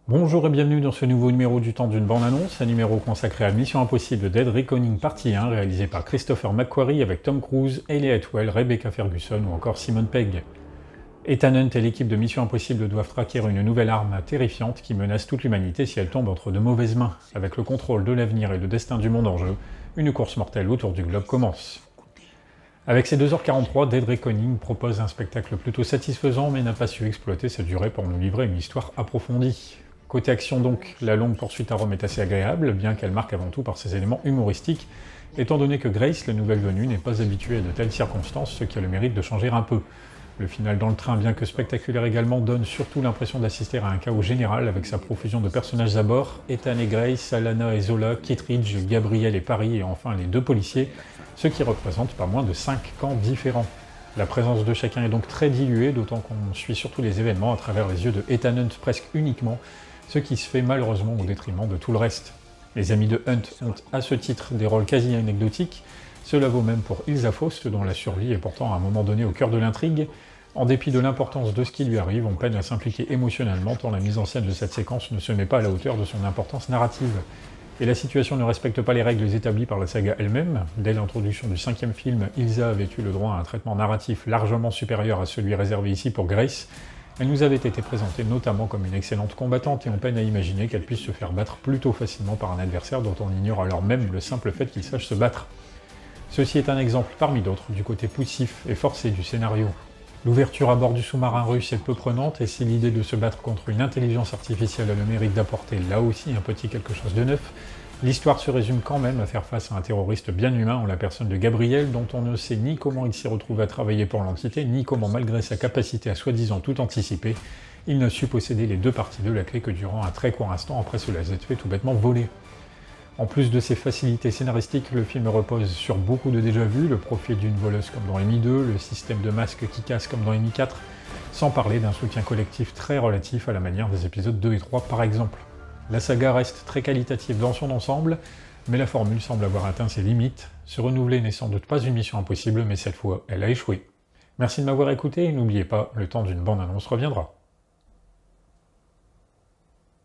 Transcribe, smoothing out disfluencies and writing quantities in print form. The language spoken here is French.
Bonjour et bienvenue dans ce nouveau numéro du temps d'une bande-annonce, un numéro consacré à Mission Impossible Dead Reckoning Partie 1, réalisé par Christopher McQuarrie avec Tom Cruise, Hayley Atwell, Rebecca Ferguson ou encore Simone Pegg. Ethan Hunt et l'équipe de Mission Impossible doivent traquer une nouvelle arme terrifiante qui menace toute l'humanité si elle tombe entre de mauvaises mains. Avec le contrôle de l'avenir et le destin du monde en jeu, une course mortelle autour du globe commence. Avec ses 2h43, Dead Reckoning propose un spectacle plutôt satisfaisant mais n'a pas su exploiter sa durée pour nous livrer une histoire approfondie. Côté action donc, la longue poursuite à Rome est assez agréable, bien qu'elle marque avant tout par ses éléments humoristiques, étant donné que Grace, la nouvelle venue, n'est pas habituée à de telles circonstances, ce qui a le mérite de changer un peu. Le final dans le train, bien que spectaculaire également, donne surtout l'impression d'assister à un chaos général avec sa profusion de personnages à bord, Ethan et Grace, Alana et Zola, Kittredge, Gabriel et Paris, et enfin les deux policiers, ce qui représente pas moins de 5 camps différents. La présence de chacun est donc très diluée, d'autant qu'on suit surtout les événements à travers les yeux de Ethan Hunt presque uniquement, ce qui se fait malheureusement au détriment de tout le reste. Les amis de Hunt ont à ce titre des rôles quasi anecdotiques, cela vaut même pour Ilsa Faust, dont la survie est pourtant à un moment donné au cœur de l'intrigue. En dépit de l'importance de ce qui lui arrive, on peine à s'impliquer émotionnellement tant la mise en scène de cette séquence ne se met pas à la hauteur de son importance narrative. Et la situation ne respecte pas les règles établies par la saga elle-même. Dès l'introduction du 5e film, Ilsa avait eu le droit à un traitement narratif largement supérieur à celui réservé ici pour Grace. Elle nous avait été présentée notamment comme une excellente combattante et on peine à imaginer qu'elle puisse se faire battre plutôt facilement par un adversaire dont on ignore alors même le simple fait qu'il sache se battre. Ceci est un exemple parmi d'autres du côté poussif et forcé du scénario. L'ouverture à bord du sous-marin russe est peu prenante et si l'idée de se battre contre une intelligence artificielle a le mérite d'apporter là aussi un petit quelque chose de neuf, l'histoire se résume quand même à faire face à un terroriste bien humain en la personne de Gabriel, dont on ne sait ni comment il s'est retrouvé à travailler pour l'entité, ni comment, malgré sa capacité à soi-disant tout anticiper, il n'a su posséder les deux parties de la clé que durant un très court instant après cela s'être fait tout bêtement voler. En plus de ses facilités scénaristiques, le film repose sur beaucoup de déjà-vu, le profil d'une voleuse comme dans Amy 2, le système de masque qui casse comme dans Amy 4, sans parler d'un soutien collectif très relatif à la manière des épisodes 2 et 3 par exemple. La saga reste très qualitative dans son ensemble, mais la formule semble avoir atteint ses limites. Se renouveler n'est sans doute pas une mission impossible, mais cette fois, elle a échoué. Merci de m'avoir écouté et n'oubliez pas, le temps d'une bande-annonce reviendra.